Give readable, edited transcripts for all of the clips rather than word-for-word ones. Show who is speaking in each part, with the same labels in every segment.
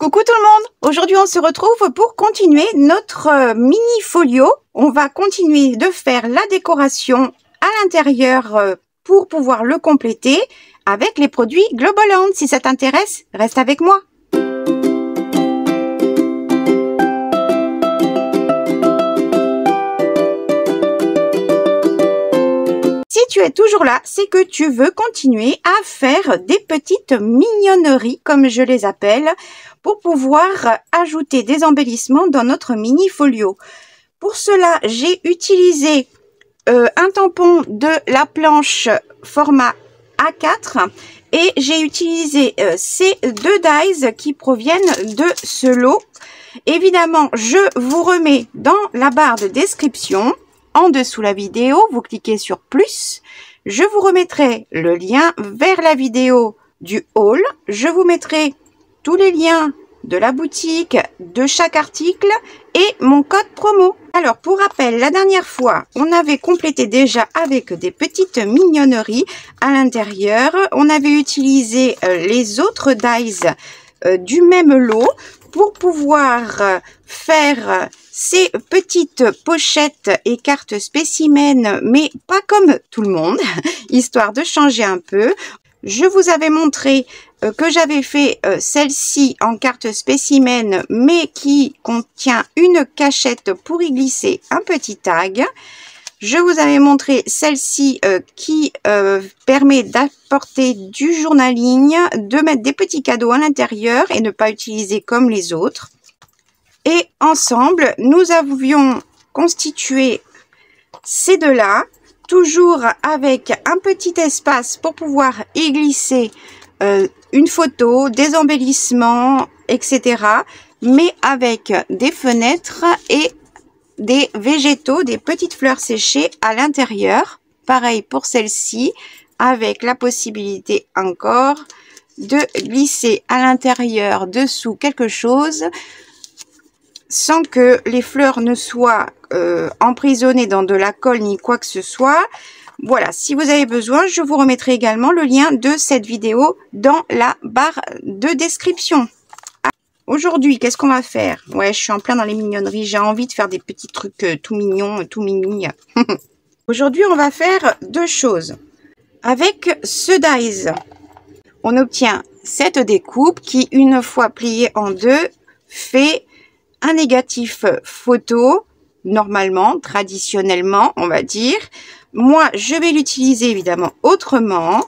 Speaker 1: Coucou tout le monde! Aujourd'hui on se retrouve pour continuer notre mini folio. On va continuer de faire la décoration à l'intérieur pour pouvoir le compléter avec les produits Globaland. Si ça t'intéresse, reste avec moi. Si tu es toujours là, c'est que tu veux continuer à faire des petites mignonneries, comme je les appelle, pour pouvoir ajouter des embellissements dans notre mini folio. Pour cela, j'ai utilisé un tampon de la planche format A4 et j'ai utilisé ces deux dies qui proviennent de ce lot. Évidemment, je vous remets dans la barre de description. En dessous la vidéo, vous cliquez sur plus. Je vous remettrai le lien vers la vidéo du haul. Je vous mettrai tous les liens de la boutique, de chaque article et mon code promo. Alors, pour rappel, la dernière fois, on avait complété déjà avec des petites mignonneries à l'intérieur. On avait utilisé les autres dies du même lot pour pouvoir faire ces petites pochettes et cartes spécimens, mais pas comme tout le monde, histoire de changer un peu. Je vous avais montré que j'avais fait celle-ci en carte spécimen, mais qui contient une cachette pour y glisser un petit tag. Je vous avais montré celle-ci qui permet d'apporter du journaling, de mettre des petits cadeaux à l'intérieur et ne pas utiliser comme les autres. Et ensemble, nous avions constitué ces deux-là, toujours avec un petit espace pour pouvoir y glisser une photo, des embellissements, etc. Mais avec des fenêtres et des végétaux, des petites fleurs séchées à l'intérieur. Pareil pour celle-ci, avec la possibilité encore de glisser à l'intérieur, dessous quelque chose, sans que les fleurs ne soient emprisonnées dans de la colle ni quoi que ce soit. Voilà, si vous avez besoin, je vous remettrai également le lien de cette vidéo dans la barre de description. Aujourd'hui, qu'est-ce qu'on va faire? Ouais, je suis en plein dans les mignonneries. J'ai envie de faire des petits trucs tout mignons, tout mimi. Aujourd'hui, on va faire deux choses. Avec ce dies, on obtient cette découpe qui, une fois pliée en deux, fait un négatif photo, normalement, traditionnellement, on va dire. Moi, je vais l'utiliser évidemment autrement.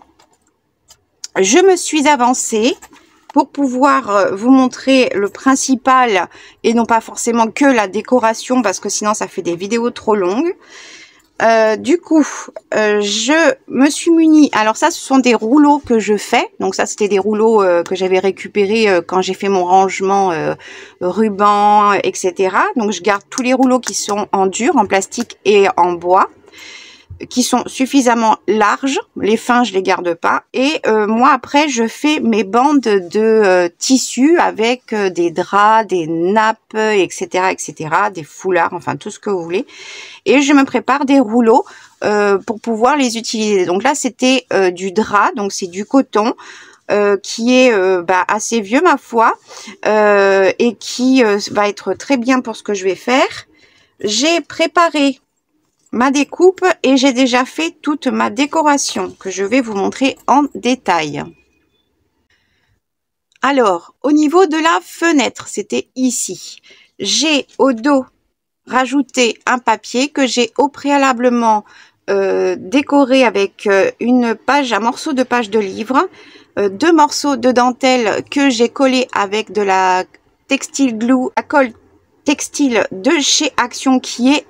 Speaker 1: Je me suis avancée pour pouvoir vous montrer le principal et non pas forcément que la décoration parce que sinon ça fait des vidéos trop longues. Du coup, je me suis munie. Alors ça, ce sont des rouleaux que je fais. Donc ça, c'était des rouleaux que j'avais récupérés quand j'ai fait mon rangement ruban, etc. Donc je garde tous les rouleaux qui sont en dur, en plastique et en bois, qui sont suffisamment larges. Les fins, je les garde pas. Et moi, après, je fais mes bandes de tissu avec des draps, des nappes, etc., etc., des foulards, enfin tout ce que vous voulez. Et je me prépare des rouleaux pour pouvoir les utiliser. Donc là, c'était du drap, donc c'est du coton. Qui est assez vieux ma foi et qui va être très bien pour ce que je vais faire. J'ai préparé ma découpe et j'ai déjà fait toute ma décoration que je vais vous montrer en détail. Alors, au niveau de la fenêtre, c'était ici. J'ai au dos rajouté un papier que j'ai au préalablement décoré avec une page, un morceau de page de livre, deux morceaux de dentelle que j'ai collé avec de la textile glue à colle textile de chez Action qui est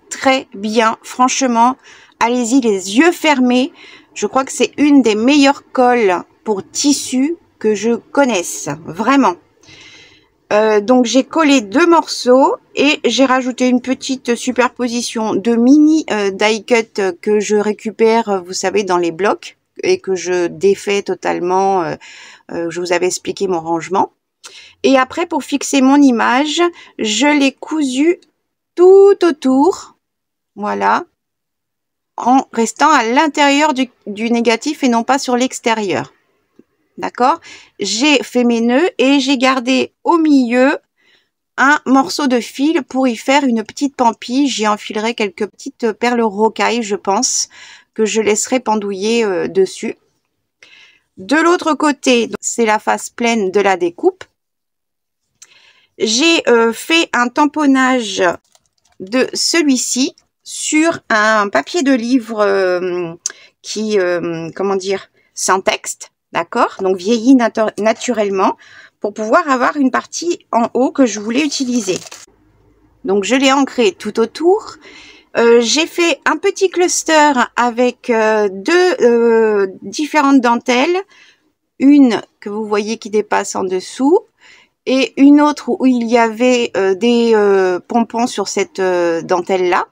Speaker 1: très bien. Franchement, allez-y les yeux fermés. Je crois que c'est une des meilleures colles pour tissu que je connaisse, vraiment. Donc j'ai collé deux morceaux et j'ai rajouté une petite superposition de mini die cut que je récupère, vous savez, dans les blocs et que je défais totalement. Je vous avais expliqué mon rangement. Et après, pour fixer mon image, je l'ai cousu tout autour, voilà, en restant à l'intérieur du négatif et non pas sur l'extérieur. d'accord? J'ai fait mes nœuds et j'ai gardé au milieu un morceau de fil pour y faire une petite pampille. J'y enfilerai quelques petites perles rocailles, je pense, que je laisserai pendouiller dessus. De l'autre côté, c'est la face pleine de la découpe. J'ai fait un tamponnage de celui-ci sur un papier de livre qui, comment dire, sans texte, d'accord? Donc vieilli naturellement, pour pouvoir avoir une partie en haut que je voulais utiliser. Donc je l'ai ancré tout autour. J'ai fait un petit cluster avec deux différentes dentelles, une que vous voyez qui dépasse en dessous et une autre où il y avait des pompons sur cette dentelle là.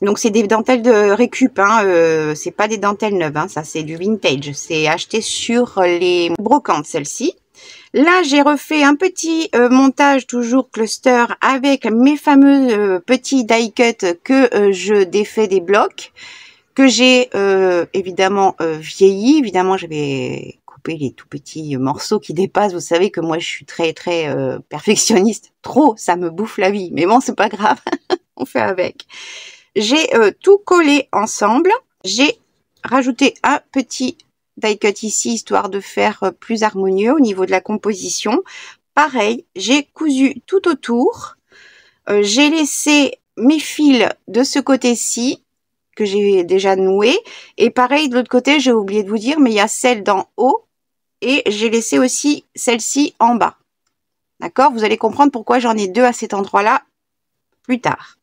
Speaker 1: Donc c'est des dentelles de récup, hein, c'est pas des dentelles neuves, hein, ça c'est du vintage, c'est acheté sur les brocantes celle-ci. Là, j'ai refait un petit montage toujours cluster avec mes fameux petits die cut que je défais des blocs, que j'ai évidemment vieilli. Évidemment, j'avais coupé les tout petits morceaux qui dépassent. Vous savez que moi, je suis très perfectionniste. Trop, ça me bouffe la vie. Mais bon, c'est pas grave, on fait avec. J'ai tout collé ensemble. J'ai rajouté un petit die cut ici, histoire de faire plus harmonieux au niveau de la composition. Pareil, j'ai cousu tout autour. J'ai laissé mes fils de ce côté-ci, que j'ai déjà noué. Et pareil, de l'autre côté, j'ai oublié de vous dire, mais il y a celle d'en haut. Et j'ai laissé aussi celle-ci en bas. D'accord? Vous allez comprendre pourquoi j'en ai deux à cet endroit-là plus tard.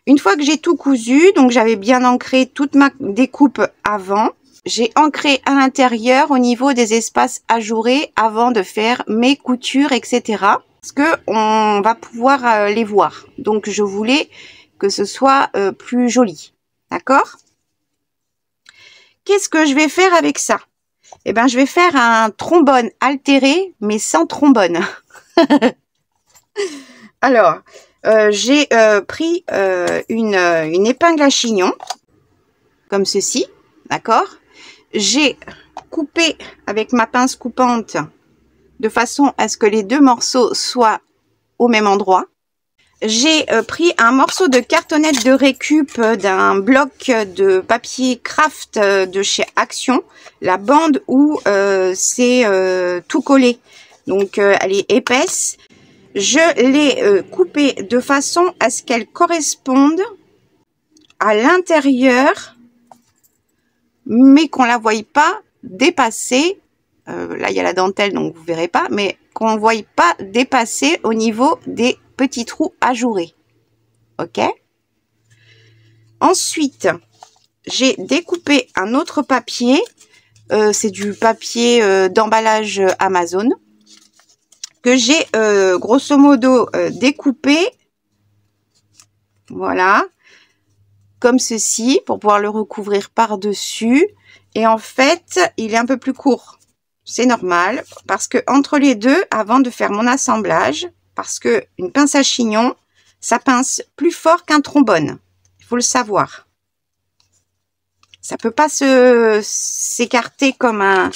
Speaker 1: Une fois que j'ai tout cousu, donc j'avais bien ancré toute ma découpe avant. J'ai ancré à l'intérieur au niveau des espaces ajourés avant de faire mes coutures, etc. Parce que on va pouvoir les voir. Donc, je voulais que ce soit plus joli. D'accord? Qu'est-ce que je vais faire avec ça? Eh bien, je vais faire un trombone altéré, mais sans trombone. Alors, j'ai pris une épingle à chignon, comme ceci. D'accord? J'ai coupé avec ma pince coupante de façon à ce que les deux morceaux soient au même endroit. J'ai pris un morceau de cartonnette de récup d'un bloc de papier craft de chez Action, la bande où c'est tout collé, donc elle est épaisse. Je l'ai coupée de façon à ce qu'elle corresponde à l'intérieur, mais qu'on la voie pas dépasser. Là, il y a la dentelle, donc vous verrez pas, mais qu'on ne voie pas dépasser au niveau des petits trous ajourés. Ok? Ensuite, j'ai découpé un autre papier. C'est du papier d'emballage Amazon que j'ai grosso modo découpé. Voilà. Comme ceci, pour pouvoir le recouvrir par-dessus. Et en fait, il est un peu plus court. C'est normal, parce que entre les deux, avant de faire mon assemblage, parce que une pince à chignon, ça pince plus fort qu'un trombone. Il faut le savoir. Ça peut pas s'écarter comme un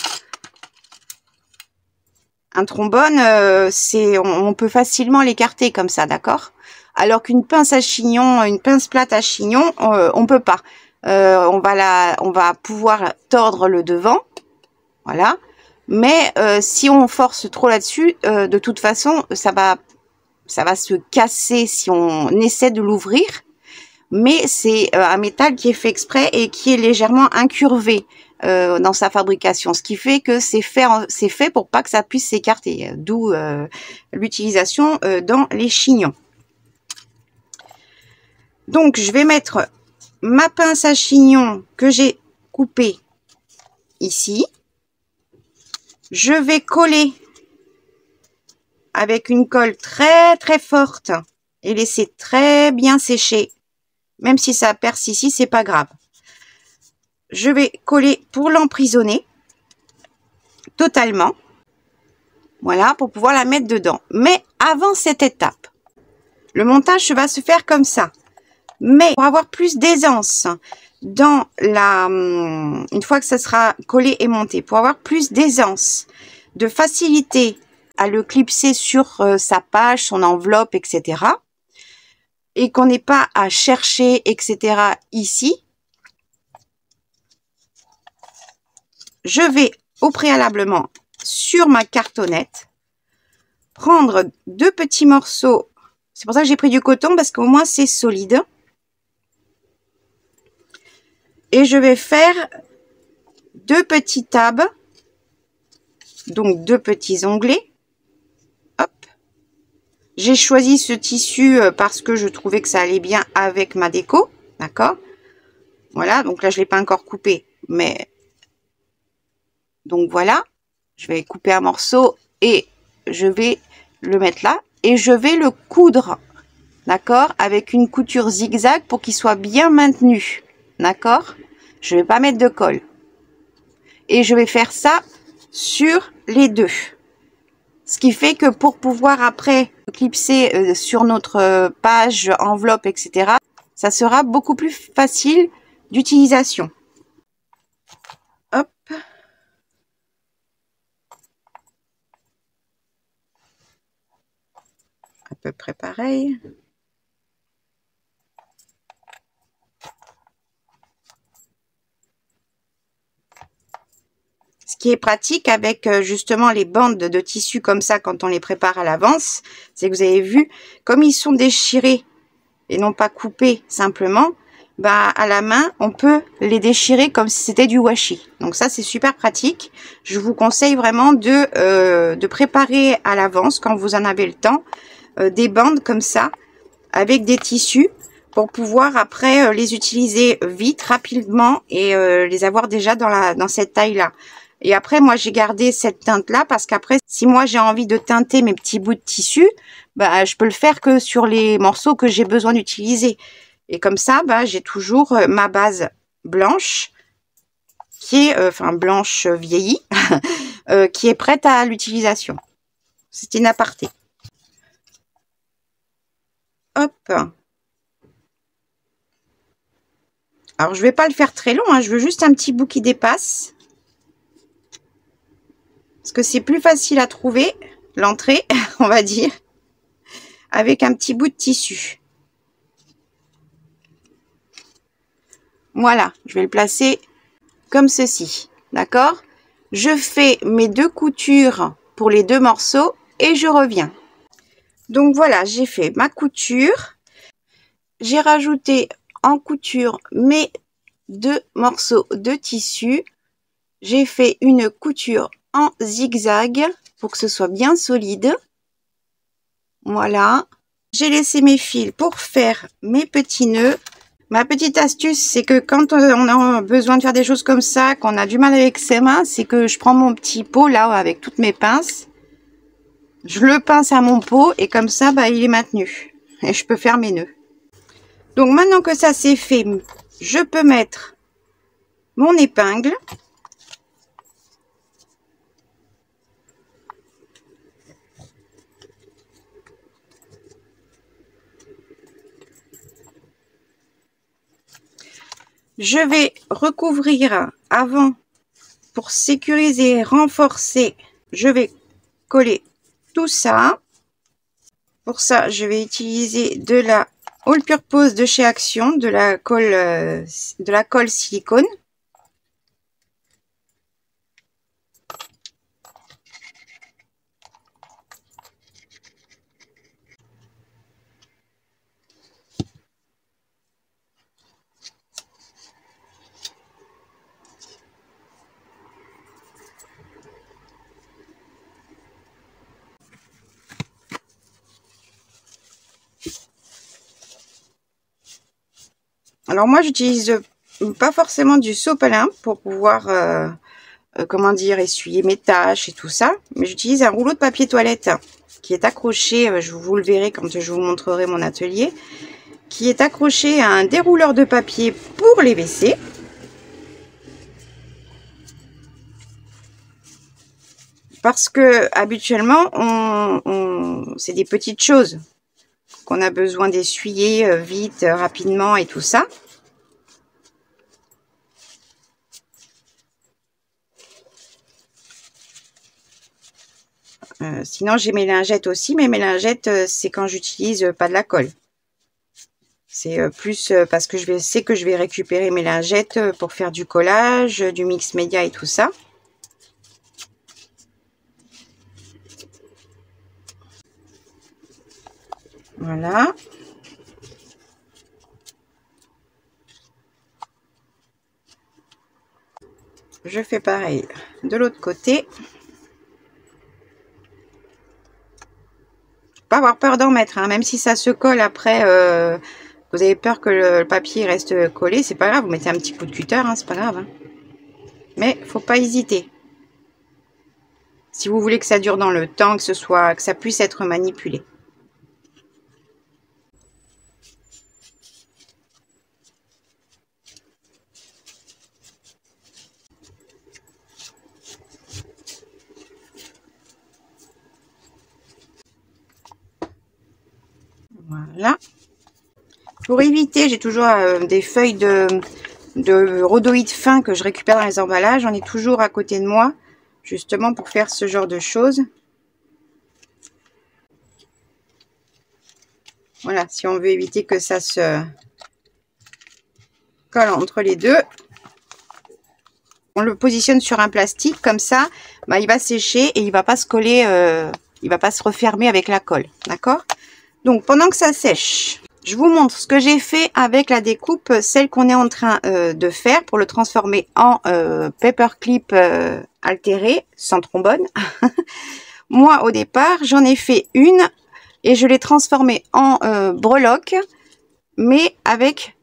Speaker 1: trombone. On peut facilement l'écarter comme ça, d'accord? Alors qu'une pince à chignon, une pince plate à chignon, on peut pas. On va pouvoir tordre le devant, voilà. Mais si on force trop là-dessus, de toute façon, ça va se casser si on essaie de l'ouvrir. Mais c'est un métal qui est fait exprès et qui est légèrement incurvé dans sa fabrication, ce qui fait que c'est fait pour pas que ça puisse s'écarter. D'où l'utilisation dans les chignons. Donc, je vais mettre ma pince à chignon que j'ai coupée ici. Je vais coller avec une colle très forte et laisser très bien sécher. Même si ça perce ici, c'est pas grave. Je vais coller pour l'emprisonner totalement. Voilà, pour pouvoir la mettre dedans. Mais avant cette étape, le montage va se faire comme ça. Mais pour avoir plus d'aisance dans une fois que ça sera collé et monté, pour avoir plus d'aisance, de facilité à le clipser sur sa page, son enveloppe, etc. et qu'on n'ait pas à chercher, etc. ici, je vais au préalablement sur ma cartonnette prendre 2 petits morceaux. C'est pour ça que j'ai pris du coton, parce qu'au moins c'est solide. Et je vais faire 2 petits tabs, donc 2 petits onglets. Hop. J'ai choisi ce tissu parce que je trouvais que ça allait bien avec ma déco. D'accord? Voilà, donc là je ne l'ai pas encore coupé, mais donc voilà. Je vais couper un morceau et je vais le mettre là. Et je vais le coudre, d'accord? Avec une couture zigzag pour qu'il soit bien maintenu. D'accord? Je ne vais pas mettre de colle. Et je vais faire ça sur les deux. Ce qui fait que pour pouvoir après clipser sur notre page, enveloppe, etc., ça sera beaucoup plus facile d'utilisation. Hop. À peu près pareil. Ce qui est pratique avec justement les bandes de tissu comme ça quand on les prépare à l'avance, c'est que vous avez vu, comme ils sont déchirés et non pas coupés simplement, bah à la main on peut les déchirer comme si c'était du washi. Donc ça c'est super pratique. Je vous conseille vraiment de préparer à l'avance quand vous en avez le temps des bandes comme ça avec des tissus pour pouvoir après les utiliser vite, rapidement et les avoir déjà dans cette taille là. Et après, moi, j'ai gardé cette teinte-là parce qu'après, si moi, j'ai envie de teinter mes petits bouts de tissu, bah, je peux le faire que sur les morceaux que j'ai besoin d'utiliser. Et comme ça, bah, j'ai toujours ma base blanche, qui est, enfin, blanche vieillie, qui est prête à l'utilisation. C'est une aparté. Hop. Alors, je vais pas le faire très long, hein, je veux juste un petit bout qui dépasse. Parce que c'est plus facile à trouver, l'entrée, on va dire, avec un petit bout de tissu. Voilà, je vais le placer comme ceci, d'accord? Je fais mes 2 coutures pour les 2 morceaux et je reviens. Donc voilà, j'ai fait ma couture. J'ai rajouté en couture mes 2 morceaux de tissu. J'ai fait une couture en zigzag pour que ce soit bien solide. Voilà. J'ai laissé mes fils pour faire mes petits nœuds. Ma petite astuce, c'est que quand on a besoin de faire des choses comme ça, qu'on a du mal avec ses mains, c'est que je prends mon petit pot là avec toutes mes pinces. Je le pince à mon pot et comme ça, bah, il est maintenu. Et je peux faire mes nœuds. Donc maintenant que ça c'est fait, je peux mettre mon épingle. Je vais recouvrir avant pour sécuriser, renforcer. Je vais coller tout ça. Pour ça, je vais utiliser de la All Purpose de chez Action, de la colle silicone. Alors moi, j'utilise pas forcément du sopalin pour pouvoir, comment dire, essuyer mes tâches et tout ça. Mais j'utilise un rouleau de papier toilette qui est accroché, vous le verrez quand je vous montrerai mon atelier, qui est accroché à un dérouleur de papier pour les WC. Parce que habituellement, c'est des petites choses. qu'on a besoin d'essuyer vite, rapidement et tout ça. Sinon j'ai mes lingettes aussi, mais mes lingettes c'est quand j'utilise pas de la colle. C'est plus parce que je sais que je vais récupérer mes lingettes pour faire du collage, du mix média et tout ça. Voilà. Je fais pareil de l'autre côté. Pas avoir peur d'en mettre, hein, même si ça se colle après, vous avez peur que le papier reste collé, c'est pas grave, vous mettez un petit coup de cutter, hein, c'est pas grave. Hein. Mais faut pas hésiter. Si vous voulez que ça dure dans le temps, que ça puisse être manipulé. Voilà. Pour éviter, j'ai toujours des feuilles de rhodoïde fin que je récupère dans les emballages. J'en ai toujours à côté de moi, justement pour faire ce genre de choses. Voilà, si on veut éviter que ça se colle entre les deux. On le positionne sur un plastique, comme ça, bah, il va sécher et il va pas se coller, il va pas se refermer avec la colle, d'accord? Donc, pendant que ça sèche, je vous montre ce que j'ai fait avec la découpe, celle qu'on est en train de faire pour le transformer en paperclip altéré, sans trombone. Moi, au départ, j'en ai fait une et je l'ai transformée en breloque, mais avec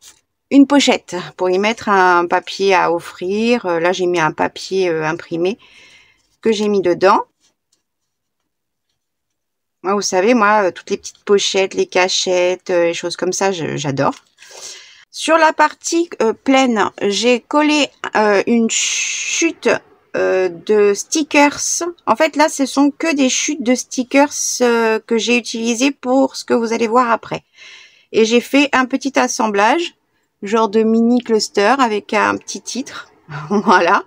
Speaker 1: une pochette pour y mettre un papier à offrir. Là, j'ai mis un papier imprimé que j'ai mis dedans. Moi, vous savez, moi, toutes les petites pochettes, les cachettes, les choses comme ça, j'adore. Sur la partie pleine, j'ai collé une chute de stickers. En fait, là, ce sont que des chutes de stickers que j'ai utilisées pour ce que vous allez voir après. Et j'ai fait un petit assemblage, genre de mini cluster avec un petit titre. Voilà,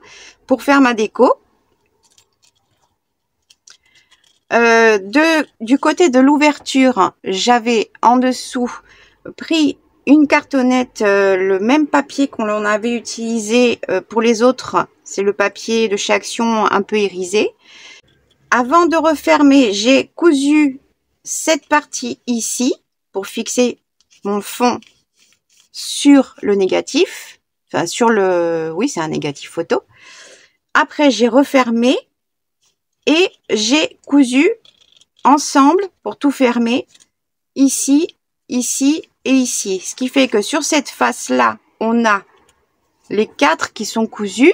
Speaker 1: pour faire ma déco. Du côté de l'ouverture, j'avais en dessous pris une cartonnette, le même papier qu'on avait utilisé pour les autres, c'est le papier de chez Action un peu irisé. Avant de refermer, j'ai cousu cette partie ici pour fixer mon fond sur le négatif, enfin sur le, oui c'est un négatif photo. Après j'ai refermé. Et j'ai cousu ensemble pour tout fermer ici, ici et ici. Ce qui fait que sur cette face-là, on a les 4 qui sont cousus.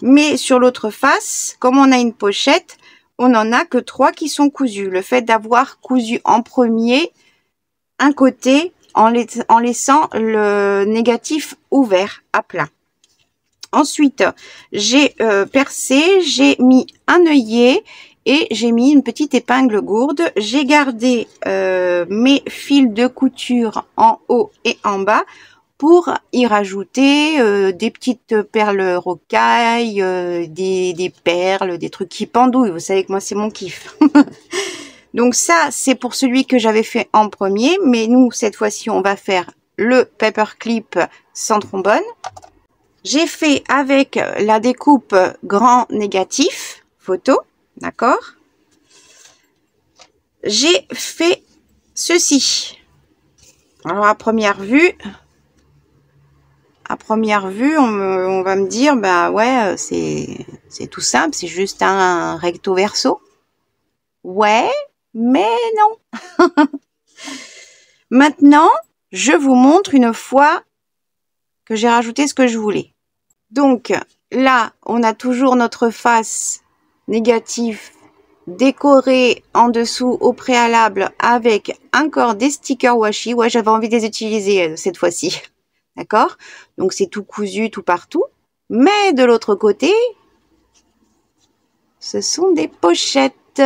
Speaker 1: Mais sur l'autre face, comme on a une pochette, on n'en a que 3 qui sont cousus. Le fait d'avoir cousu en premier un côté en laissant le négatif ouvert à plat. Ensuite, j'ai percé, j'ai mis un œillet et j'ai mis une petite épingle gourde. J'ai gardé mes fils de couture en haut et en bas pour y rajouter des petites perles rocailles, des perles, des trucs qui pendouillent. Vous savez que moi, c'est mon kiff. Donc ça, c'est pour celui que j'avais fait en premier. Mais nous, cette fois-ci, on va faire le paperclip sans trombone. J'ai fait avec la découpe grand négatif photo, d'accord? J'ai fait ceci. Alors à première vue, on va me dire, bah ouais, c'est tout simple, c'est juste un recto verso. Ouais, mais non. Maintenant, je vous montre une fois que j'ai rajouté ce que je voulais. Donc là, on a toujours notre face négative décorée en dessous au préalable avec encore des stickers washi. Ouais, j'avais envie de les utiliser cette fois-ci. D'accord? Donc c'est tout cousu, tout partout. Mais de l'autre côté, ce sont des pochettes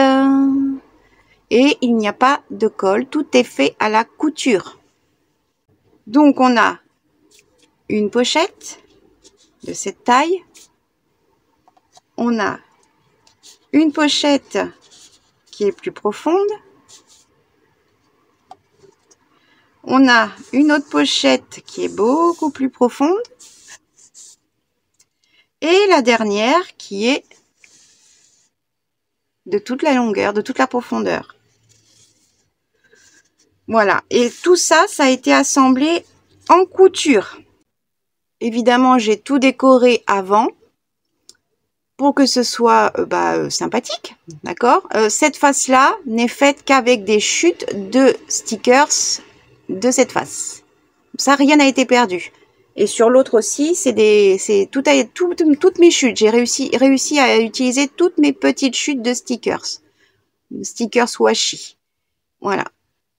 Speaker 1: et il n'y a pas de colle. Tout est fait à la couture. Donc on a une pochette de cette taille. On a une pochette qui est plus profonde. On a une autre pochette qui est beaucoup plus profonde. Et la dernière qui est de toute la longueur, de toute la profondeur. Voilà. Et tout ça, ça a été assemblé en couture. Évidemment, j'ai tout décoré avant pour que ce soit sympathique. D'accord. Cette face-là n'est faite qu'avec des chutes de stickers de cette face. Ça, rien n'a été perdu. Et sur l'autre aussi, toutes mes chutes. J'ai réussi à utiliser toutes mes petites chutes de stickers. Stickers washi. Voilà.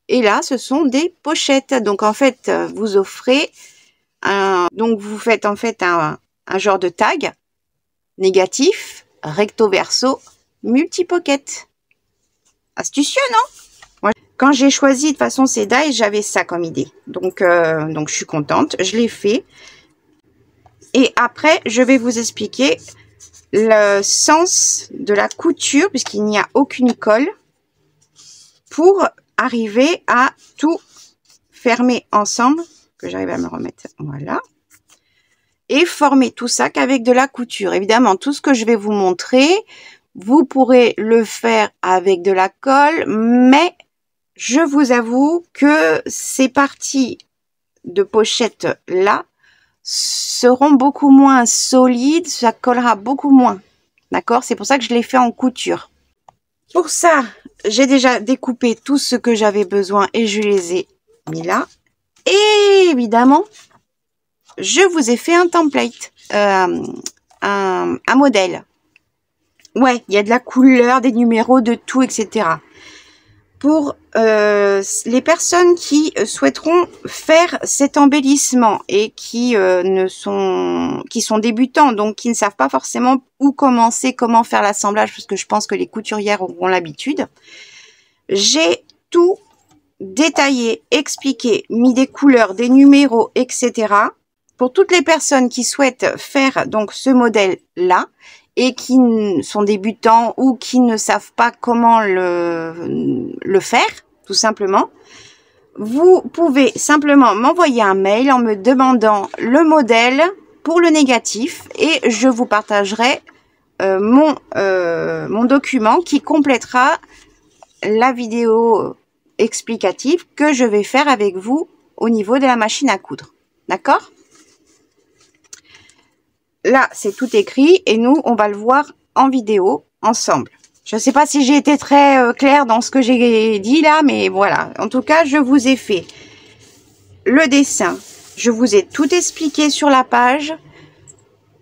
Speaker 1: Et là, ce sont des pochettes. Donc, en fait, vous offrez donc, vous faites en fait un genre de tag négatif, recto verso, multi-pocket. Astucieux, non? Moi, quand j'ai choisi de toute façon ces die, j'avais ça comme idée. Donc je suis contente. Je l'ai fait. Et après, je vais vous expliquer le sens de la couture, puisqu'il n'y a aucune colle, pour arriver à tout fermer ensemble, que j'arrive à me remettre, voilà, et former tout ça qu'avec de la couture. Évidemment, tout ce que je vais vous montrer, vous pourrez le faire avec de la colle, mais je vous avoue que ces parties de pochette là seront beaucoup moins solides, ça collera beaucoup moins. D'accord? C'est pour ça que je l'ai fait en couture. Pour ça, j'ai déjà découpé tout ce que j'avais besoin et je les ai mis là. Et évidemment, je vous ai fait un template, un modèle. Ouais, il y a de la couleur, des numéros, de tout, etc. Pour les personnes qui souhaiteront faire cet embellissement et qui sont débutants, donc qui ne savent pas forcément où commencer, comment faire l'assemblage, parce que je pense que les couturières auront l'habitude. J'ai tout détaillé, expliqué, mis des couleurs, des numéros, etc. Pour toutes les personnes qui souhaitent faire donc ce modèle-là et qui sont débutants ou qui ne savent pas comment le faire, tout simplement, vous pouvez simplement m'envoyer un mail en me demandant le modèle pour le négatif et je vous partagerai mon document qui complétera la vidéo explicative que je vais faire avec vous au niveau de la machine à coudre. D'accord ? Là, c'est tout écrit et nous, on va le voir en vidéo ensemble. Je ne sais pas si j'ai été très claire dans ce que j'ai dit là, mais voilà. En tout cas, je vous ai fait le dessin. Je vous ai tout expliqué sur la page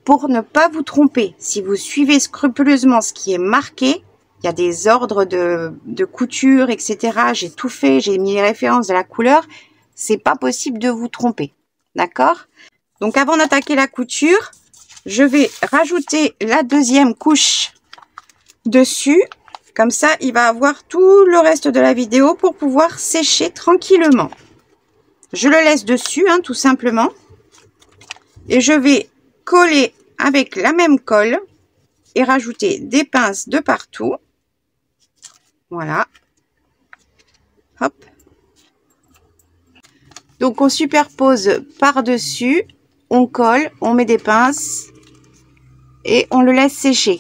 Speaker 1: pour ne pas vous tromper. Si vous suivez scrupuleusement ce qui est marqué, il y a des ordres de couture, etc. J'ai tout fait, j'ai mis les références de la couleur. C'est pas possible de vous tromper. D'accord? Donc, avant d'attaquer la couture, je vais rajouter la deuxième couche dessus. Comme ça, il va avoir tout le reste de la vidéo pour pouvoir sécher tranquillement. Je le laisse dessus, hein, tout simplement. Et je vais coller avec la même colle et rajouter des pinces de partout. Voilà. Hop. Donc, on superpose par-dessus, on colle, on met des pinces et on le laisse sécher.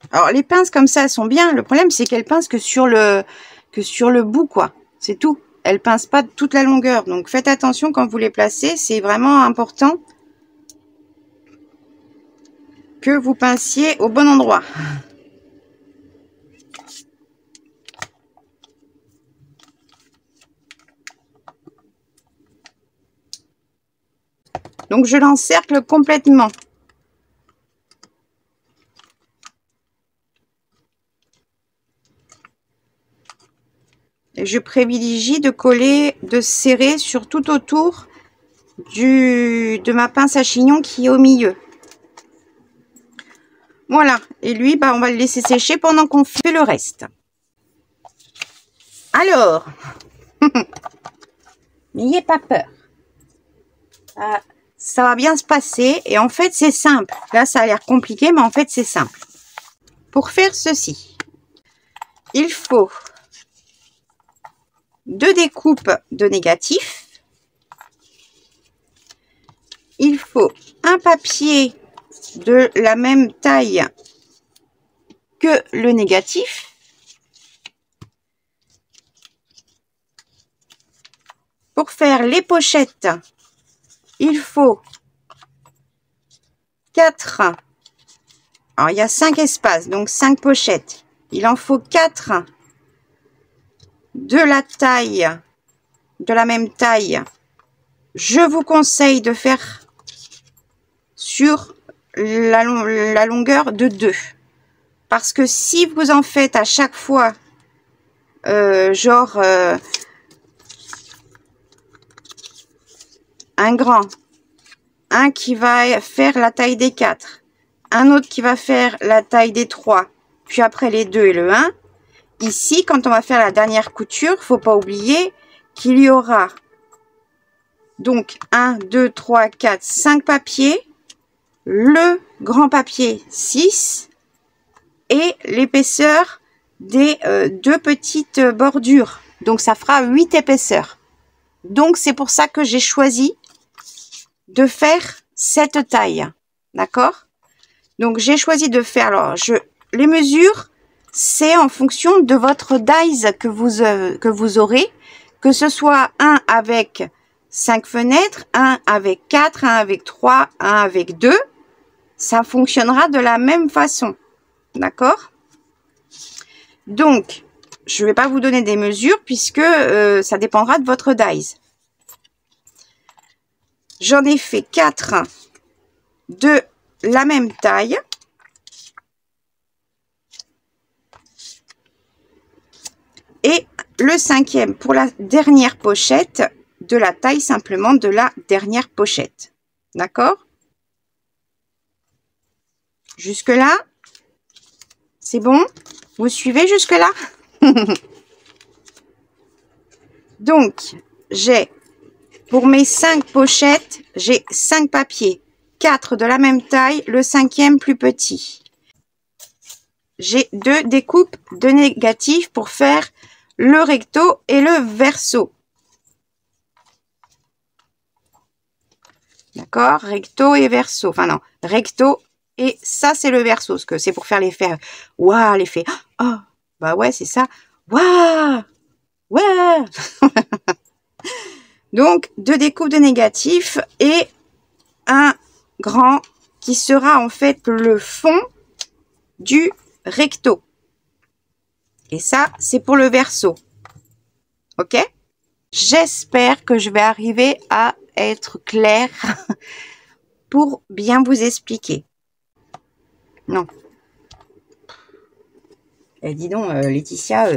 Speaker 1: Alors, les pinces comme ça, elles sont bien. Le problème, c'est qu'elles pincent que sur le bout, quoi. C'est tout. elles pincent pas toute la longueur. Donc faites attention quand vous les placez, c'est vraiment important que vous pinciez au bon endroit. Donc je l'encercle complètement. Et je privilégie de coller, de serrer sur tout autour de ma pince à chignon qui est au milieu. Voilà. Et lui, bah, on va le laisser sécher pendant qu'on fait le reste. Alors, n'ayez pas peur. Ça va bien se passer. Et en fait, c'est simple. Là, ça a l'air compliqué, mais en fait, c'est simple. Pour faire ceci, il faut 2 découpes de négatifs. Il faut un papier de la même taille que le négatif. Pour faire les pochettes, il faut 4. Alors, il y a 5 espaces, donc 5 pochettes. Il en faut 4 de la taille, de la même taille. Je vous conseille de faire sur la longueur de 2. Parce que si vous en faites à chaque fois, un grand, un qui va faire la taille des 4, un autre qui va faire la taille des 3, puis après les 2 et le 1. Ici, quand on va faire la dernière couture, faut pas oublier qu'il y aura donc 1, 2, 3, 4, 5 papiers, le grand papier 6 et l'épaisseur des 2 petites bordures. Donc, ça fera 8 épaisseurs. Donc, c'est pour ça que j'ai choisi de faire cette taille. D'accord? Donc, j'ai choisi de faire, alors, les mesures, c'est en fonction de votre dies que vous aurez, que ce soit un avec 5 fenêtres, un avec 4, un avec 3, un avec 2, ça fonctionnera de la même façon. D'accord? Donc, je ne vais pas vous donner des mesures puisque ça dépendra de votre dies. J'en ai fait 4 de la même taille. Et le 5e pour la dernière pochette, de la taille simplement de la dernière pochette. D'accord? Jusque-là, c'est bon? Vous suivez jusque-là? Donc, j'ai, pour mes 5 pochettes, j'ai 5 papiers. 4 de la même taille, le 5e plus petit. J'ai 2 découpes de négatifs pour faire le recto et le verso. D'accord? Recto et verso. Enfin non, recto et ça c'est le verso. Parce que c'est pour faire l'effet. Waouh, l'effet. Oh, bah ouais, c'est ça. Waouh! Ouais! Donc, 2 découpes de négatifs et un grand qui sera en fait le fond du recto. Et ça, c'est pour le verso. Ok? J'espère que je vais arriver à être claire pour bien vous expliquer. Non. Eh, dis donc, Laetitia,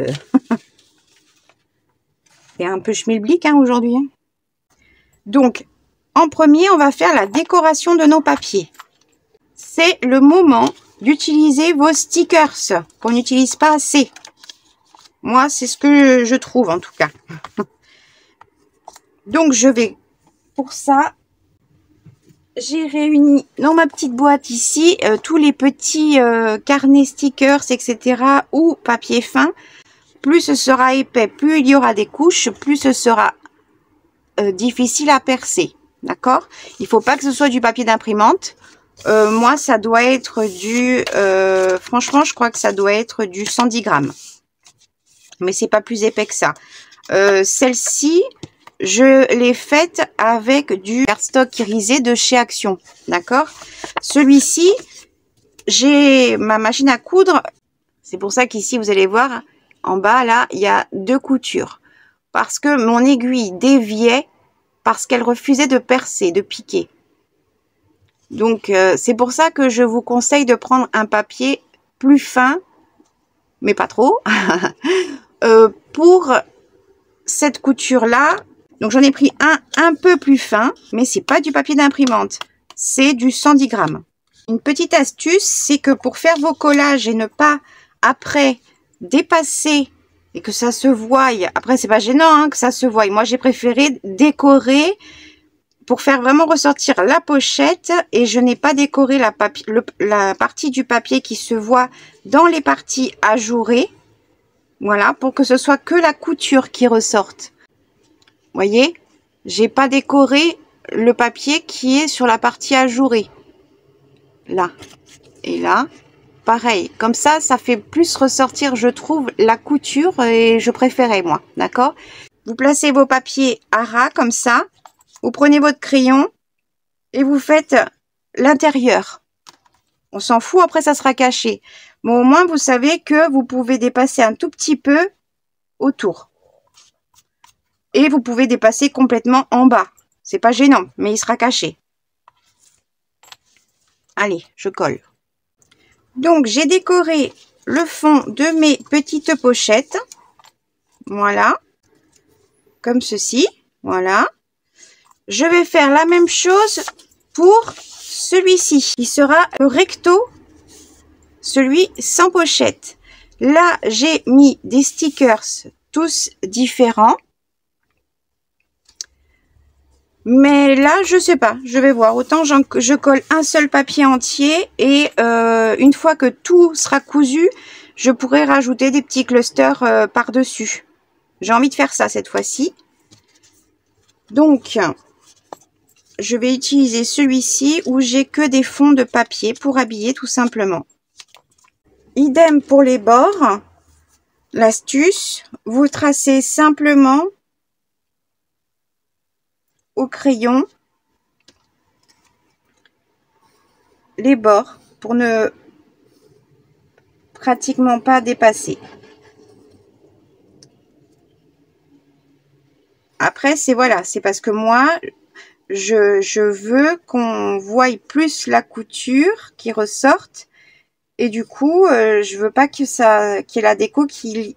Speaker 1: t'es un peu schmilblick hein, aujourd'hui. Hein. Donc, en premier, on va faire la décoration de nos papiers. C'est le moment d'utiliser vos stickers qu'on n'utilise pas assez. Moi, c'est ce que je trouve en tout cas. Donc, je vais, pour ça, j'ai réuni dans ma petite boîte ici tous les petits carnets stickers, etc. ou papier fin. Plus ce sera épais, plus il y aura des couches, plus ce sera difficile à percer. D'accord? Il faut pas que ce soit du papier d'imprimante. Moi, ça doit être du... franchement, je crois que ça doit être du 110 grammes. Mais c'est pas plus épais que ça. Celle-ci, je l'ai faite avec du cardstock irisé de chez Action. D'accord? Celui-ci, j'ai ma machine à coudre. C'est pour ça qu'ici, vous allez voir, en bas, là, il y a 2 coutures. Parce que mon aiguille déviait, parce qu'elle refusait de percer, de piquer. Donc, c'est pour ça que je vous conseille de prendre un papier plus fin, mais pas trop, pour cette couture-là. Donc, j'en ai pris un peu plus fin, mais c'est pas du papier d'imprimante, c'est du 110 grammes. Une petite astuce, c'est que pour faire vos collages et ne pas, après, dépasser et que ça se voie, après, c'est pas gênant hein, que ça se voie. Moi, j'ai préféré décorer pour faire vraiment ressortir la pochette et je n'ai pas décoré la partie du papier qui se voit dans les parties ajourées. Voilà, pour que ce soit que la couture qui ressorte. Vous voyez, j'ai pas décoré le papier qui est sur la partie ajourée. Là et là. Pareil, comme ça fait plus ressortir, je trouve, la couture et je préférais moi, d'accord? Vous placez vos papiers à ras comme ça. Vous prenez votre crayon et vous faites l'intérieur. On s'en fout, après ça sera caché. Mais au moins, vous savez que vous pouvez dépasser un tout petit peu autour. Et vous pouvez dépasser complètement en bas. C'est pas gênant, mais il sera caché. Allez, je colle. Donc, j'ai décoré le fond de mes petites pochettes. Voilà. Comme ceci. Voilà. Je vais faire la même chose pour celui-ci, qui sera le recto, celui sans pochette. Là, j'ai mis des stickers tous différents. Mais là, je sais pas, je vais voir. Autant je colle un seul papier entier et une fois que tout sera cousu, je pourrai rajouter des petits clusters par-dessus. J'ai envie de faire ça cette fois-ci. Donc, je vais utiliser celui-ci où j'ai que des fonds de papier pour habiller tout simplement. Idem pour les bords. L'astuce, vous tracez simplement au crayon les bords pour ne pratiquement pas dépasser. Après, c'est voilà, c'est parce que moi, je veux qu'on voie plus la couture qui ressorte. Et du coup, je veux pas que ça, qu'il y ait la déco qui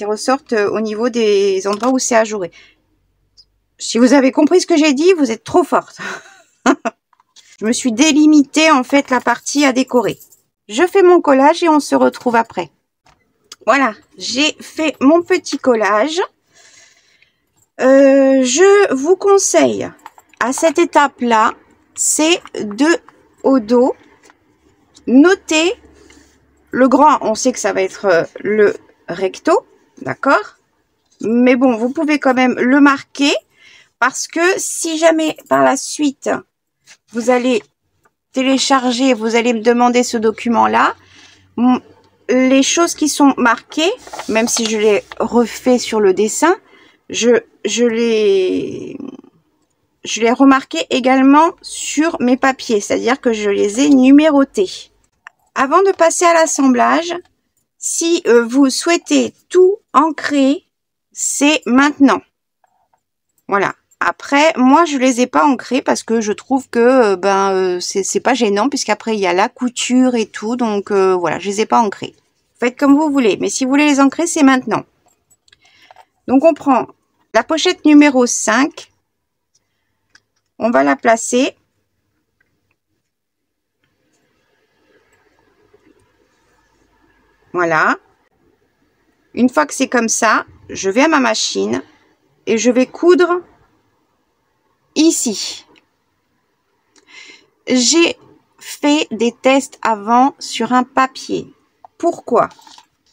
Speaker 1: ressorte au niveau des endroits où c'est ajouré. Si vous avez compris ce que j'ai dit, vous êtes trop forte. Je me suis délimité en fait la partie à décorer. Je fais mon collage et on se retrouve après. Voilà, j'ai fait mon petit collage. Je vous conseille à cette étape-là, c'est de au dos noter le grand. On sait que ça va être le recto, d'accord? Mais bon, vous pouvez quand même le marquer parce que si jamais par la suite vous allez télécharger, vous allez me demander ce document-là, les choses qui sont marquées, même si je les refais sur le dessin, je les remarquées également sur mes papiers, c'est-à-dire que je les ai numérotés. Avant de passer à l'assemblage, si vous souhaitez tout ancrer, c'est maintenant. Voilà. Après, moi, je les ai pas ancrés parce que je trouve que c'est pas gênant puisqu'après, il y a la couture et tout. Donc, voilà, je les ai pas ancrés. Faites comme vous voulez. Mais si vous voulez les ancrer, c'est maintenant. Donc, on prend la pochette numéro 5. On va la placer. Voilà. Une fois que c'est comme ça, je vais à ma machine et je vais coudre ici. J'ai fait des tests avant sur un papier. Pourquoi?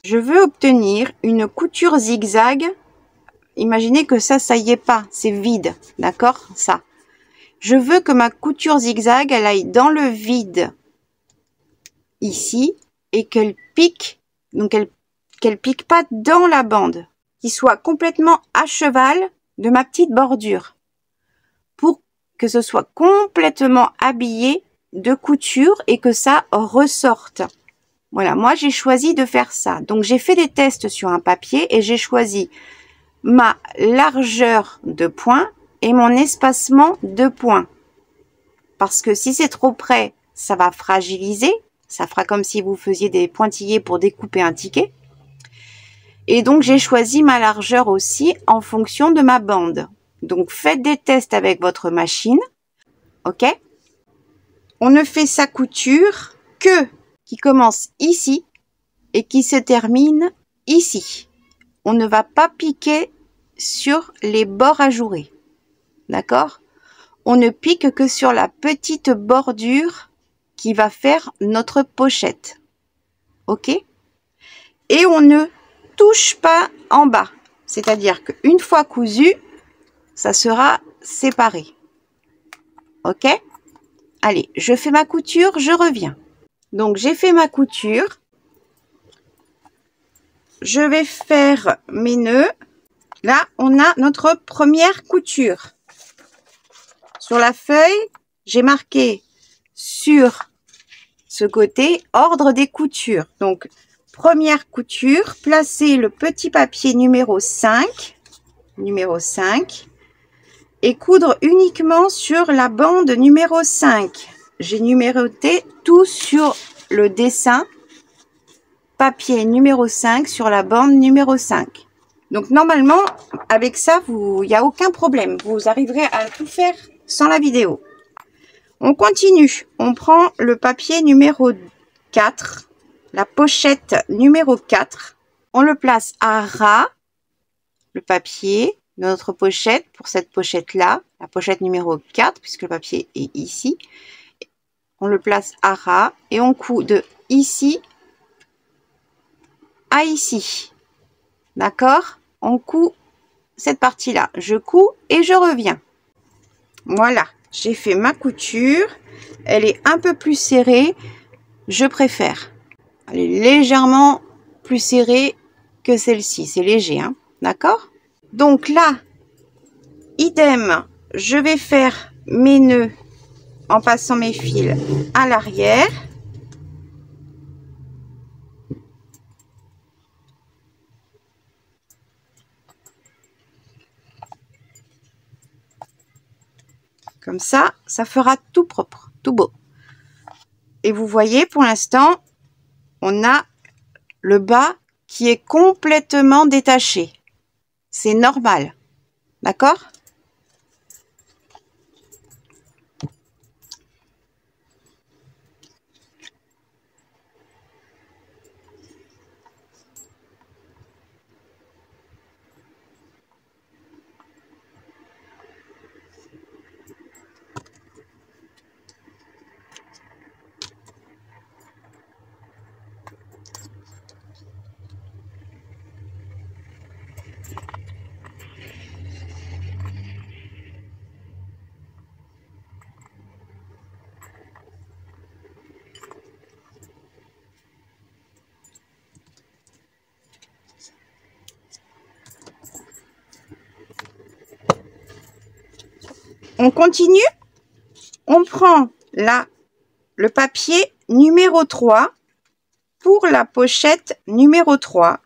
Speaker 1: Je veux obtenir une couture zigzag. Imaginez que ça y est pas, c'est vide, d'accord? Ça. Je veux que ma couture zigzag, elle aille dans le vide ici et qu'elle pique, donc qu'elle pique pas dans la bande. qui soit complètement à cheval de ma petite bordure pour que ce soit complètement habillé de couture et que ça ressorte. Voilà, moi j'ai choisi de faire ça. Donc j'ai fait des tests sur un papier et j'ai choisi ma largeur de point et mon espacement de point. Parce que si c'est trop près, ça va fragiliser. Ça fera comme si vous faisiez des pointillés pour découper un ticket. Et donc, j'ai choisi ma largeur aussi en fonction de ma bande. Donc, faites des tests avec votre machine. OK? On ne fait sa couture que qui commence ici et qui se termine ici. On ne va pas piquer sur les bords ajourés. D'accord? On ne pique que sur la petite bordure qui va faire notre pochette. OK? Et on ne touche pas en bas. C'est-à-dire qu'une fois cousu, ça sera séparé. OK? Allez, je fais ma couture, je reviens. Donc, j'ai fait ma couture. Je vais faire mes nœuds. Là, on a notre première couture. Sur la feuille, j'ai marqué sur ce côté ordre des coutures. Donc, première couture, placez le petit papier numéro 5 et coudre uniquement sur la bande numéro 5. J'ai numéroté tout sur le dessin, papier numéro 5 sur la bande numéro 5. Donc normalement, avec ça, il n'y a aucun problème. Vous arriverez à tout faire sans la vidéo. On continue. On prend le papier numéro 4, la pochette numéro 4. On le place à ras, le papier de notre pochette, pour cette pochette-là, la pochette numéro 4, puisque le papier est ici. On le place à ras et on coud de ici à ici. D'accord? On coud cette partie-là. Je couds et je reviens. Voilà, j'ai fait ma couture. Elle est un peu plus serrée. Je préfère. Elle est légèrement plus serrée que celle-ci. C'est léger, hein? D'accord? Donc là, idem, je vais faire mes nœuds en passant mes fils à l'arrière. Comme ça, ça fera tout propre, tout beau. Et vous voyez, pour l'instant, on a le bas qui est complètement détaché. C'est normal. D'accord? On continue. On prend là le papier numéro 3 pour la pochette numéro 3.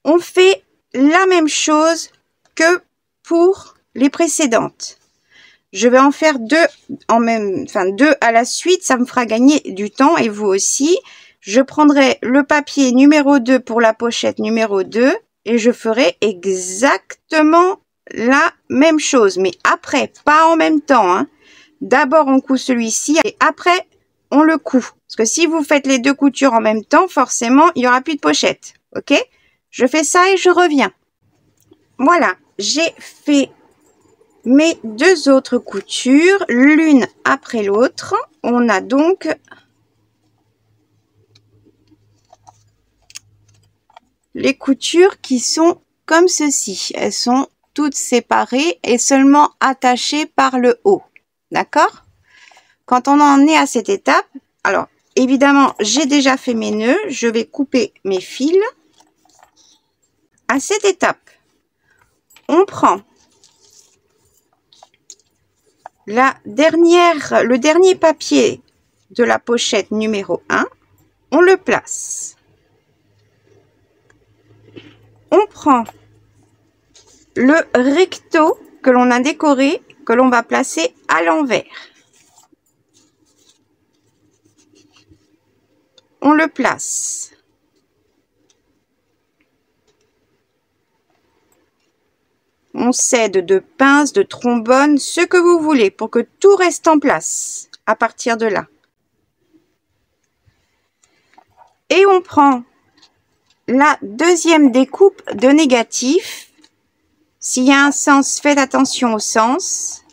Speaker 1: On fait la même chose que pour les précédentes. Je vais en faire deux à la suite, ça me fera gagner du temps et vous aussi. Je prendrai le papier numéro 2 pour la pochette numéro 2 et je ferai exactement la même chose, mais après, pas en même temps, hein. D'abord, on coud celui-ci et après, on le coud. Parce que si vous faites les deux coutures en même temps, forcément, il n'y aura plus de pochette. OK? Je fais ça et je reviens. Voilà, j'ai fait mes deux autres coutures, l'une après l'autre. On a donc les coutures qui sont comme ceci. Elles sont toutes séparées et seulement attachées par le haut. D'accord? Quand on en est à cette étape, alors évidemment, j'ai déjà fait mes nœuds. Je vais couper mes fils. À cette étape, on prend le dernier papier de la pochette numéro 1, on le place. On prend le recto que l'on a décoré, que l'on va placer à l'envers. On le place. On s'aide de pince, de trombone, ce que vous voulez pour que tout reste en place à partir de là. Et on prend la deuxième découpe de négatif. S'il y a un sens, faites attention au sens.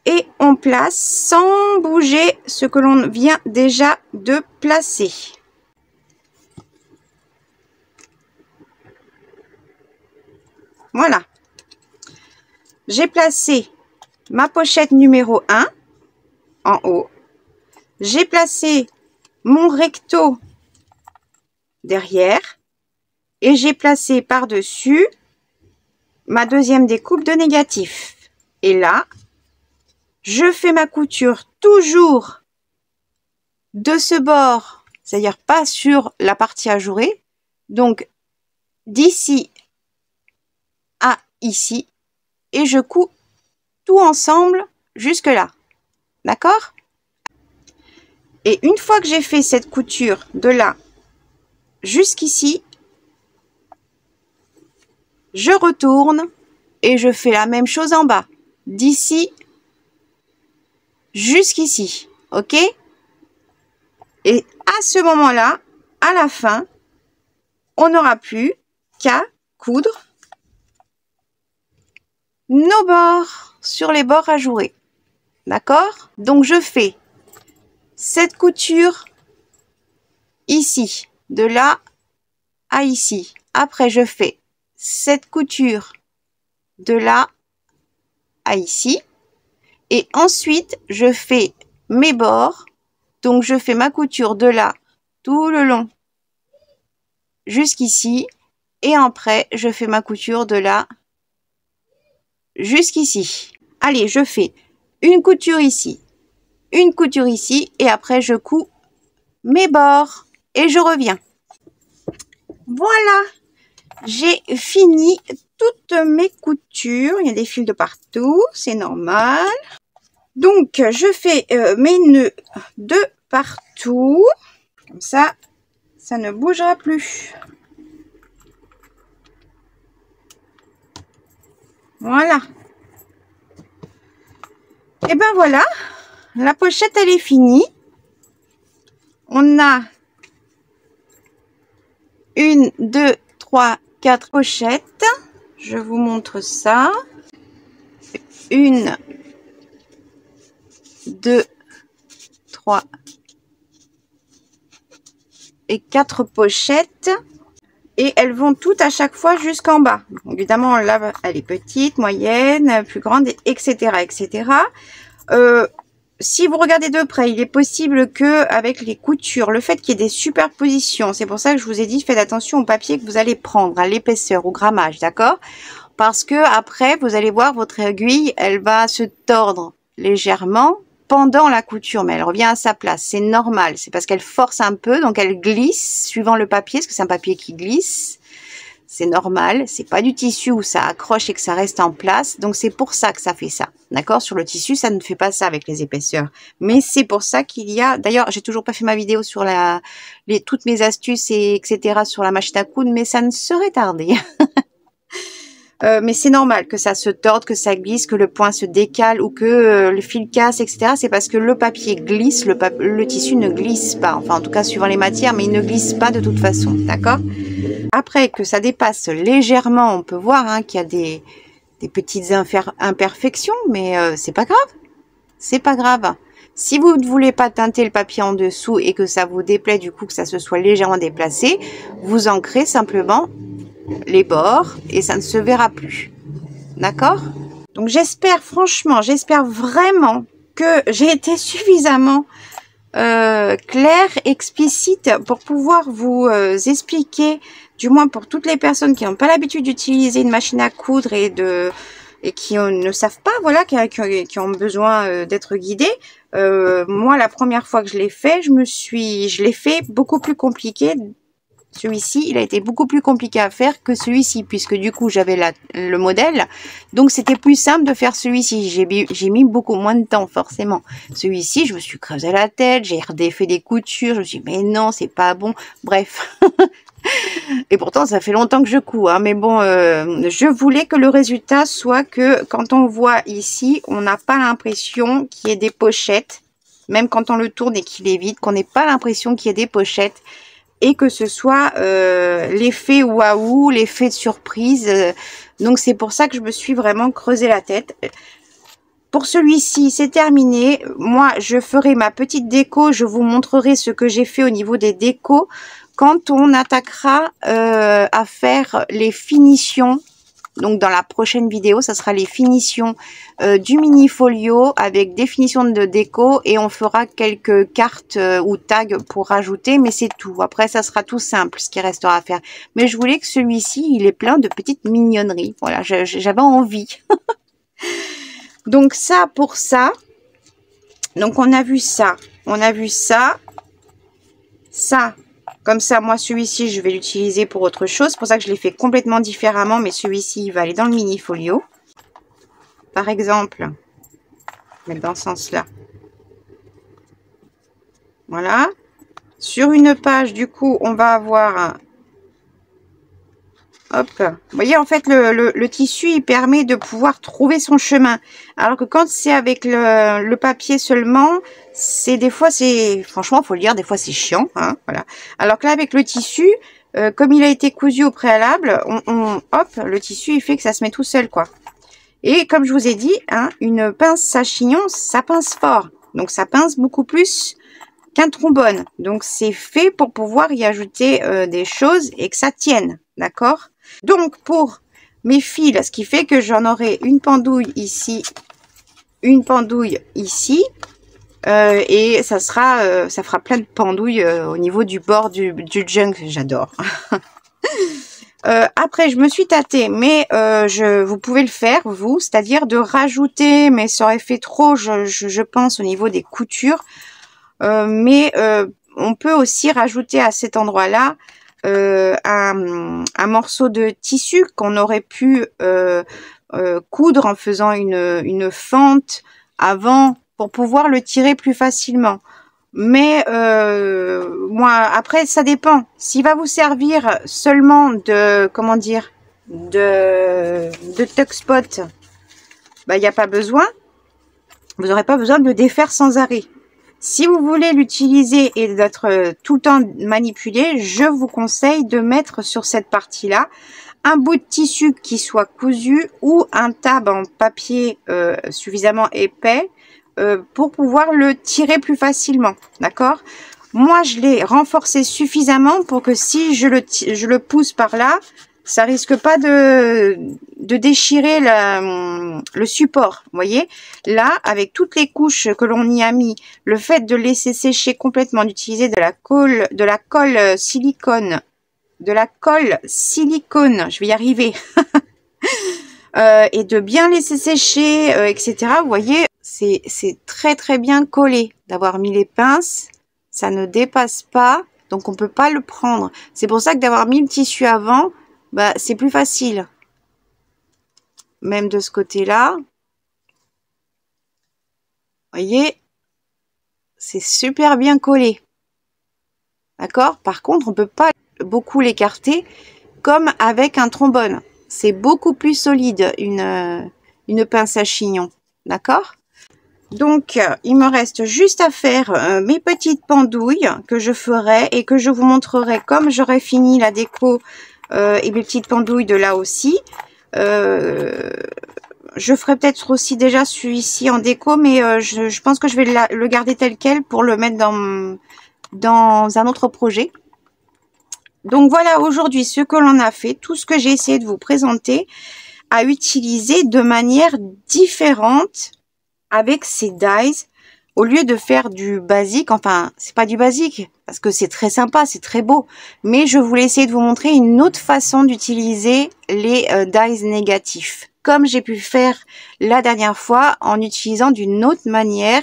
Speaker 1: Et on place sans bouger ce que l'on vient déjà de placer. Voilà. J'ai placé ma pochette numéro 1 en haut. J'ai placé mon recto derrière et j'ai placé par-dessus ma deuxième découpe de négatif. Et là, je fais ma couture toujours de ce bord, c'est-à-dire pas sur la partie ajourée, donc d'ici à ici, et je couds tout ensemble jusque là, d'accord? Et une fois que j'ai fait cette couture de là jusqu'ici, je retourne et je fais la même chose en bas, d'ici jusqu'ici, ok? Et à ce moment-là, à la fin, on n'aura plus qu'à coudre nos bords sur les bords ajourés, d'accord? Donc je fais cette couture ici, de là à ici. Après, je fais cette couture de là à ici. Et ensuite, je fais mes bords. Donc, je fais ma couture de là tout le long jusqu'ici. Et après, je fais ma couture de là jusqu'ici. Allez, je fais une couture ici, une couture ici. Et après, je couds mes bords et je reviens. Voilà, j'ai fini toutes mes coutures. Il y a des fils de partout, c'est normal. Donc, je fais mes nœuds de partout. Comme ça, ça ne bougera plus. Voilà. Et ben voilà, la pochette, elle est finie. On a 1, 2, 3, 4 pochettes. Je vous montre ça. 1, 2, 3 et 4 pochettes. Et elles vont toutes à chaque fois jusqu'en bas. Donc, évidemment, là, elle est petite, moyenne, plus grande, etc., etc. Si vous regardez de près, il est possible que avec les coutures, le fait qu'il y ait des superpositions, c'est pour ça que je vous ai dit, faites attention au papier que vous allez prendre, à l'épaisseur, au grammage, d'accord? Parce que après, vous allez voir, votre aiguille, elle va se tordre légèrement pendant la couture, mais elle revient à sa place. C'est normal, c'est parce qu'elle force un peu, donc elle glisse suivant le papier, parce que c'est un papier qui glisse. C'est normal, c'est pas du tissu où ça accroche et que ça reste en place, donc c'est pour ça que ça fait ça, d'accord? Sur le tissu, ça ne fait pas ça avec les épaisseurs, mais c'est pour ça qu'il y a, d'ailleurs, j'ai toujours pas fait ma vidéo sur toutes mes astuces et etc. sur la machine à coudre, mais ça ne serait tardé. Mais c'est normal que ça se torde, que ça glisse, que le point se décale ou que le fil casse, etc. C'est parce que le papier glisse, le tissu ne glisse pas. Enfin, en tout cas, suivant les matières, mais il ne glisse pas de toute façon, d'accord? Après que ça dépasse légèrement, on peut voir hein, qu'il y a des petites imperfections, mais c'est pas grave. C'est pas grave. Si vous ne voulez pas teinter le papier en dessous et que ça vous déplaît du coup que ça se soit légèrement déplacé, vous ancrez simplement les bords et ça ne se verra plus. D'accord? Donc j'espère franchement, j'espère vraiment que j'ai été suffisamment claire, explicite pour pouvoir vous expliquer du moins pour toutes les personnes qui n'ont pas l'habitude d'utiliser une machine à coudre et qui ne savent pas, voilà, qui ont besoin d'être guidés. Moi, la première fois que je l'ai fait, je l'ai fait beaucoup plus compliqué. Celui-ci, il a été beaucoup plus compliqué à faire que celui-ci, puisque du coup, j'avais le modèle. Donc, c'était plus simple de faire celui-ci. J'ai mis beaucoup moins de temps, forcément. Celui-ci, je me suis creusé la tête, j'ai redéfait des coutures. Je me suis dit, mais non, c'est pas bon. Bref. Et pourtant, ça fait longtemps que je couds. Hein, mais bon, je voulais que le résultat soit que quand on voit ici, on n'a pas l'impression qu'il y ait des pochettes. Même quand on le tourne et qu'il est vide, qu'on n'ait pas l'impression qu'il y ait des pochettes. Et que ce soit l'effet waouh, l'effet de surprise. Donc c'est pour ça que je me suis vraiment creusé la tête. Pour celui-ci, c'est terminé. Moi, je ferai ma petite déco. Je vous montrerai ce que j'ai fait au niveau des décos quand on attaquera à faire les finitions. Donc dans la prochaine vidéo, ça sera les finitions du mini folio avec des finitions de déco et on fera quelques cartes ou tags pour rajouter, mais c'est tout. Après, ça sera tout simple ce qui restera à faire. Mais je voulais que celui-ci, il est plein de petites mignonneries. Voilà, j'avais envie. Donc ça pour ça. Donc on a vu ça, ça. Comme ça, moi, celui-ci, je vais l'utiliser pour autre chose. C'est pour ça que je l'ai fait complètement différemment. Mais celui-ci, il va aller dans le mini folio. Par exemple, mettre dans ce sens-là. Voilà. Sur une page, du coup, on va avoir... Hop. Vous voyez, en fait, le tissu, il permet de pouvoir trouver son chemin. Alors que quand c'est avec le papier seulement, c'est des fois, franchement, faut le dire, des fois, c'est chiant. Hein, voilà. Alors que là, avec le tissu, comme il a été cousu au préalable, hop, le tissu, il fait que ça se met tout seul, quoi. Et comme je vous ai dit, hein, une pince à chignon, ça pince fort. Donc, ça pince beaucoup plus qu'un trombone. Donc, c'est fait pour pouvoir y ajouter des choses et que ça tienne. D'accord? Donc, pour mes fils, ce qui fait que j'en aurai une pendouille ici, une pendouille ici, et ça fera plein de pendouilles au niveau du bord du junk. J'adore. Après, je me suis tâtée, mais vous pouvez le faire, vous, c'est-à-dire de rajouter, mais ça aurait fait trop, je pense, au niveau des coutures. Mais on peut aussi rajouter à cet endroit-là un morceau de tissu qu'on aurait pu coudre en faisant une fente avant pour pouvoir le tirer plus facilement. Mais moi, après, ça dépend. S'il va vous servir seulement de, comment dire, de tuck spot, bah, il n'y a pas besoin. Vous n'aurez pas besoin de le défaire sans arrêt. Si vous voulez l'utiliser et d'être tout le temps manipulé, je vous conseille de mettre sur cette partie-là un bout de tissu qui soit cousu ou un tab en papier suffisamment épais pour pouvoir le tirer plus facilement. D'accord? Moi, je l'ai renforcé suffisamment pour que si je le pousse par là, ça risque pas de déchirer le support. Vous voyez, là, avec toutes les couches que l'on y a mis, le fait de laisser sécher complètement, d'utiliser de la colle silicone, je vais y arriver, et de bien laisser sécher, etc. Vous voyez, c'est très très bien collé. D'avoir mis les pinces, ça ne dépasse pas, donc on peut pas le prendre. C'est pour ça que d'avoir mis le tissu avant, bah, c'est plus facile. Même de ce côté-là. Voyez, c'est super bien collé. D'accord? Par contre, on peut pas beaucoup l'écarter comme avec un trombone. C'est beaucoup plus solide, une pince à chignon. D'accord? Donc, il me reste juste à faire mes petites pendouilles que je ferai et que je vous montrerai comme j'aurai fini la déco et mes petites pendouilles de là aussi. Je ferai peut-être aussi déjà celui-ci en déco, mais je pense que je vais le garder tel quel pour le mettre dans un autre projet. Donc voilà aujourd'hui ce que l'on a fait, tout ce que j'ai essayé de vous présenter à utiliser de manière différente avec ces dies au lieu de faire du basique, enfin, c'est pas du basique, parce que c'est très sympa, c'est très beau, mais je voulais essayer de vous montrer une autre façon d'utiliser les dies négatifs, comme j'ai pu faire la dernière fois en utilisant d'une autre manière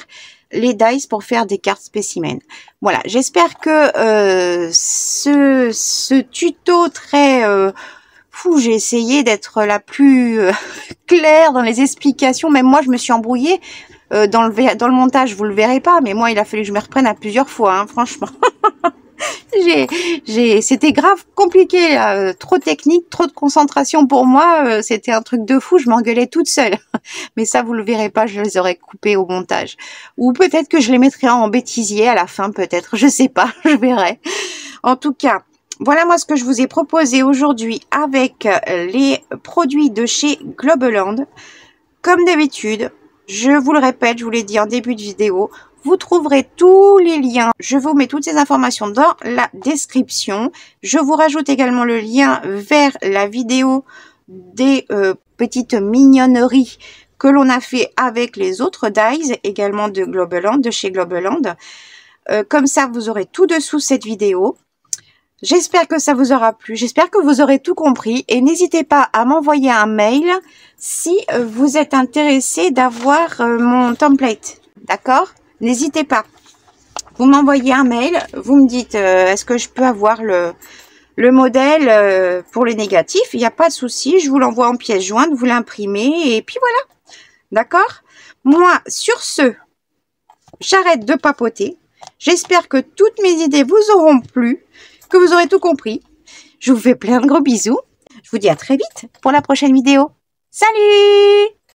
Speaker 1: les dies pour faire des cartes spécimens. Voilà, j'espère que ce tuto très fou, j'ai essayé d'être la plus claire dans les explications, même moi je me suis embrouillée. Dans le montage, vous le verrez pas, mais moi, il a fallu que je me reprenne à plusieurs fois, hein, franchement. C'était grave compliqué, trop technique, trop de concentration pour moi. C'était un truc de fou, je m'engueulais toute seule. Mais ça, vous le verrez pas, je les aurais coupés au montage. Ou peut-être que je les mettrai en bêtisier à la fin, peut-être, je sais pas, je verrai. En tout cas, voilà moi ce que je vous ai proposé aujourd'hui avec les produits de chez Globaland. Comme d'habitude, je vous le répète, je vous l'ai dit en début de vidéo, vous trouverez tous les liens. Je vous mets toutes ces informations dans la description. Je vous rajoute également le lien vers la vidéo des petites mignonneries que l'on a fait avec les autres dies, également de Globaland, de chez Globaland. Comme ça, vous aurez tout dessous cette vidéo. J'espère que ça vous aura plu, j'espère que vous aurez tout compris et n'hésitez pas à m'envoyer un mail si vous êtes intéressé d'avoir mon template, d'accord? N'hésitez pas. Vous m'envoyez un mail, vous me dites est-ce que je peux avoir le modèle pour les négatifs? Il n'y a pas de souci, je vous l'envoie en pièce jointe, vous l'imprimez et puis voilà, d'accord? Moi, sur ce, j'arrête de papoter. J'espère que toutes mes idées vous auront plu, que vous aurez tout compris. Je vous fais plein de gros bisous. Je vous dis à très vite pour la prochaine vidéo. Salut!